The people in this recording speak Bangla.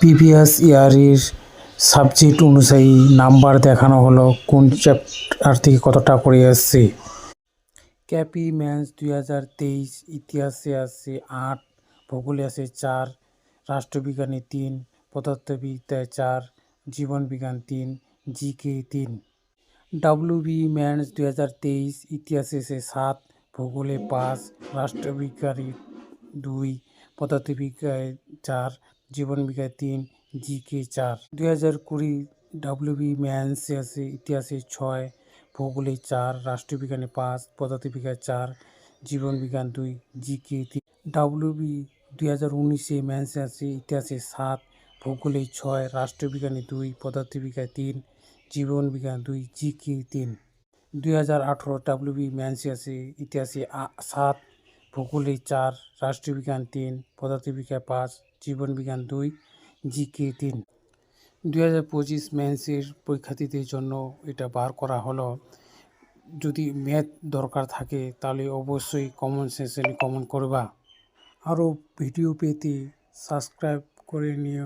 প্রিভিয়াস ইয়ারের সাবজেক্ট অনুযায়ী নাম্বার দেখানো হলো কোন চ্যাপ্টার থেকে কতটা করে আসছে। ক্যাপি ম্যাথস 2023 ইতিহাসে আছে 8, ভূগোলে আছে 4, রাষ্ট্রবিজ্ঞানে 3, পদার্থবিদ্যায় 4, জীবনবিজ্ঞান 3, জিকে 3। ডাব্লিউবি ম্যাথস 2023 ইতিহাসে আছে 7, ভূগোলে 5, রাষ্ট্রবিজ্ঞানে 2, পদার্থবিদ্যায় 4, জীবনবিজ্ঞান 3, জিকে 4। 2020 ডাব্লিউবি ম্যাথসে আছে ইতিহাসে 6, ভূগোলে 4, রাষ্ট্রবিজ্ঞানে 5, পদার্থবিজ্ঞান 4, জীবনবিজ্ঞান 2, জিকে 3। ডাব্লিউবি 2019 ম্যাথসে আছে ইতিহাসে 7, ভূগোলে 6, রাষ্ট্রবিজ্ঞানে 2, পদার্থবিজ্ঞান 3, জীবনবিজ্ঞান 2, জিকে 3। 2018 ডাব্লিউবি ম্যাথসে আছে ইতিহাসে 7, ভূগোলে 4, রাষ্ট্রবিজ্ঞান 3, পদার্থবিজ্ঞান 5, জীবনবিজ্ঞান 2, জিকে 3। 2025 ম্যাথসের পরীক্ষার্থীদের জন্য এটা বার করা হলো। যদি ম্যাথ দরকার থাকে তাহলে অবশ্যই কমেন্ট সেকশনে কমেন্ট করবা। আরও ভিডিও পেতে সাবস্ক্রাইব করে নিও।